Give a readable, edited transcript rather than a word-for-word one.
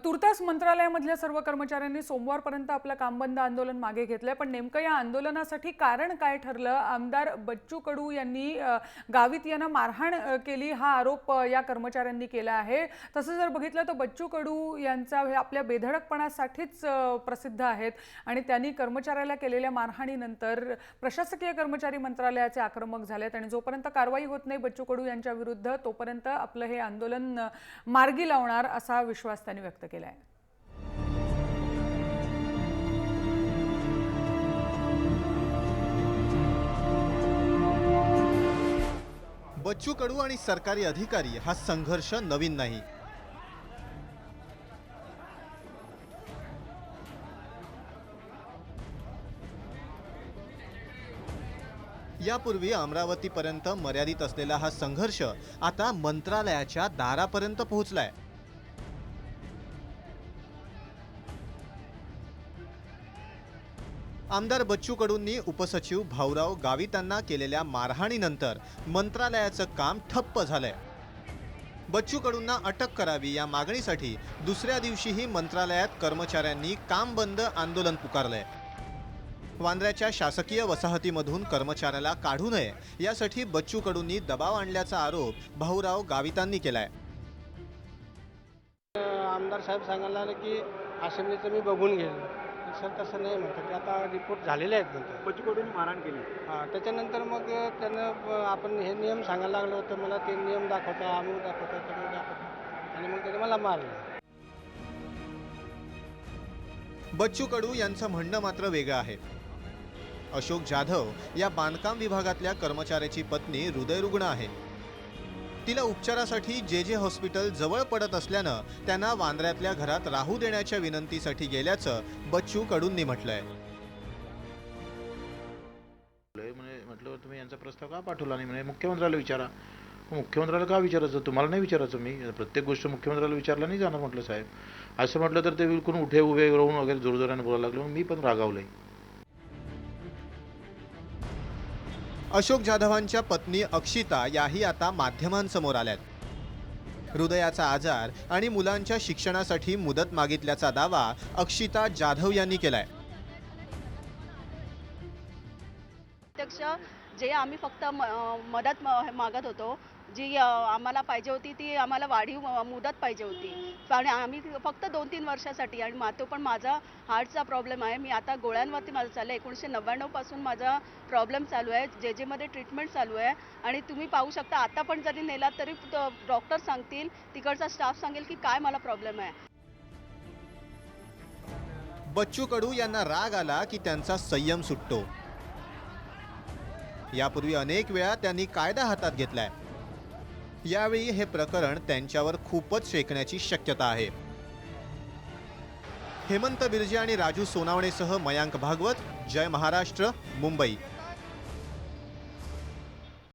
तुर्तास मंत्रालयामधल्या सर्व कर्मचाऱ्यांनी सोमवारपर्यंत आपलं कामबंद आंदोलन मागे घेतलंय। पण नेमकं या आंदोलनासाठी कारण काय ठरलं? आमदार बच्चू कडू यांनी गावित यांना मारहाण केली हा आरोप या कर्मचाऱ्यांनी केला आहे। तसं जर बघितलं तर बच्चू कडू यांचा आपल्या बेधडकपणासाठीच प्रसिद्ध आहेत आणि त्यांनी कर्मचाऱ्याला केलेल्या मारहाणीनंतर प्रशासकीय कर्मचारी मंत्रालयाचे आक्रमक झालेत आणि जोपर्यंत कारवाई होत नाही बच्चू कडू यांच्या विरुद्ध तोपर्यंत आपलं हे आंदोलन मार्गी लावणार असा विश्वास त्यांनी व्यक्त केला आहे। बच्चू कडू आणि सरकारी अधिकारी हा संघर्ष नवीन नाही। यापूर्वी अमरावतीपर्यंत मर्यादित असलेला हा संघर्ष आता मंत्रालयाच्या दारापर्यंत पोहोचलाय। आमदार बच्चू कडूंनी उपसचिव भाऊराव गावितांना केलेल्या मारहाणीनंतर मंत्रालयाचं काम ठप्प झालंय। बच्चू कडूंना अटक करावी या मागणीसाठी दुसऱ्या दिवशीही मंत्रालयात कर्मचाऱ्यांनी काम बंद आंदोलन पुकारलंय। वांद्र्याच्या शासकीय वसाहतीमधून कर्मचाऱ्याला काढू नये यासाठी बच्चू कडूंनी दबाव आणल्याचा आरोप भाऊराव गावितांनी केलाय। आमदार साहेब सांगायला की असेंब्लीचं मी बघून घेईल, सर तसं नाही म्हणतात, ते आता रिपोर्ट झालेले आहेत म्हणतात। बच्चू कडूंनी मारहाण केली। हां, त्याच्यानंतर मग त्यानं आपण हे नियम सांगायला लागलं होतं, मला ते नियम दाखवता, अमूक दाखवता, तमूक दाखवता आणि मग त्याने मला मारलं। बच्चू कडू यांचं म्हणणं मात्र वेगळं आहे। अशोक जाधव या बांधकाम विभागातल्या कर्मचाऱ्याची पत्नी हृदयरुग्ण आहे। तिला उपचारासाठी जे हॉस्पिटल जवळ पडत असल्यानं त्यांना वांद्र्यातल्या घरात राहू देण्याच्या विनंतीसाठी गेल्याचं बच्चू कडूंनी म्हटलंय। म्हटलं तुम्ही यांचा प्रस्ताव का पाठवला नाही? म्हणे मुख्यमंत्र्याला विचारा। मुख्यमंत्र्याला का विचारायचं? तुम्हाला नाही विचारायचं, मी प्रत्येक गोष्ट मुख्यमंत्र्याला विचारला नाही जाणार म्हटलं साहेब। असं म्हटलं तर ते बिलकुल उभे राहून वगैरे जोरजोराने बोलायला लागले, मी पण रागावलंय। अशोक जाधवांच्या पत्नी अक्षिता याही आता माध्यमांसमोर आल्यात। हृदयाचा आजार आणि मुलांच्या शिक्षणासाठी मुदत मागितल्याचा दावा अक्षिता जाधव यांनी केलाय। प्रत्यक्ष जे आम्ही फक्त मदत मागत होतो, जी आम्हाला पाहिजे होती ती आम्हाला वाढीव मुदत पाहिजे होती आणि आम्ही फक्त 2-3 वर्षासाठी, आणि तो पण माझा हार्टचा प्रॉब्लेम आहे। मी आता गोळ्यांवरती माझं चाललं आहे। 1999 पासून माझा प्रॉब्लेम चालू आहे, जे मध्ये ट्रीटमेंट चालू आहे आणि तुम्ही पाहू शकता आता पण जरी नेलात तरी डॉक्टर सांगतील, तिकडचा स्टाफ सांगेल की काय मला प्रॉब्लेम आहे। बच्चू कडू यांना राग आला की त्यांचा संयम सुटतो। यापूर्वी अनेक वेळा त्यांनी कायदा हातात घेतलाय। यावेळी हे प्रकरण त्यांच्यावर खूपच शेकण्याची शक्यता आहे। हेमंत बिर्जे आणि राजू सोनावणेसह मयांक भागवत, जय महाराष्ट्र, मुंबई।